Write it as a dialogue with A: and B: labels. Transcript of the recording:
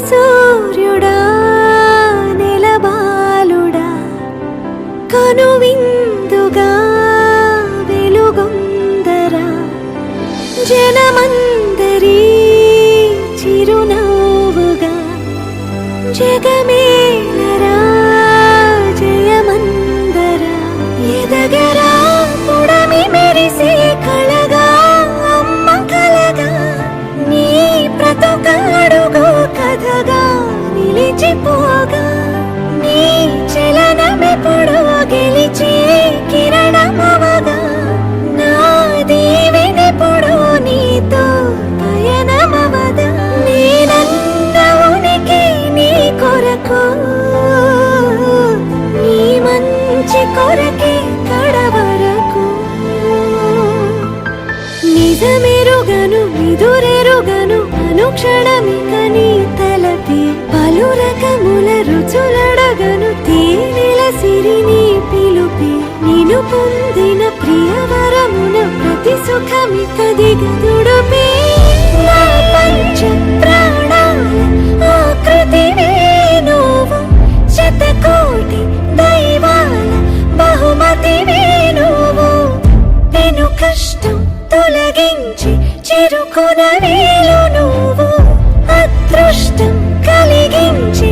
A: సూర్యుడా నెలబాలుడా కనువిందుగా వెలుగొందరా జనమందరి చిరునవ్వుగా జగమేలరా జయమందరా ఎదగరా పుడమి మెరిసే కళగా అమ్మ కలగా నీ బ్రతుకాడుగో కథగా నిలిచిపోగా నీ చలనమెప్పుడు గెలిచే కిరణమవగా నా దీవెనెప్పుడు నీతో పయనమవదా నేనన్న ఉనికి నీ కొరకు నీ మంచి కొరకే కడవరకు నిజమెరుగను నిదురెరుగను అనుక్షణమిక నీ తలపి పలు రకముల రుచులడగను తేనెల సిరి నీ పిలుపి నిను పొందిన ప్రియవరమున ప్రతి సుఖమిక దిగదుడుపి నా పంచ ప్రాణాల ఆకృతివే నువ్వు శతకోటి దైవాల బహుమతివే నువ్వు పెను కష్టం తొలగించి చిరుకున వేలు నువ్వు అదృష్టం కలిగించి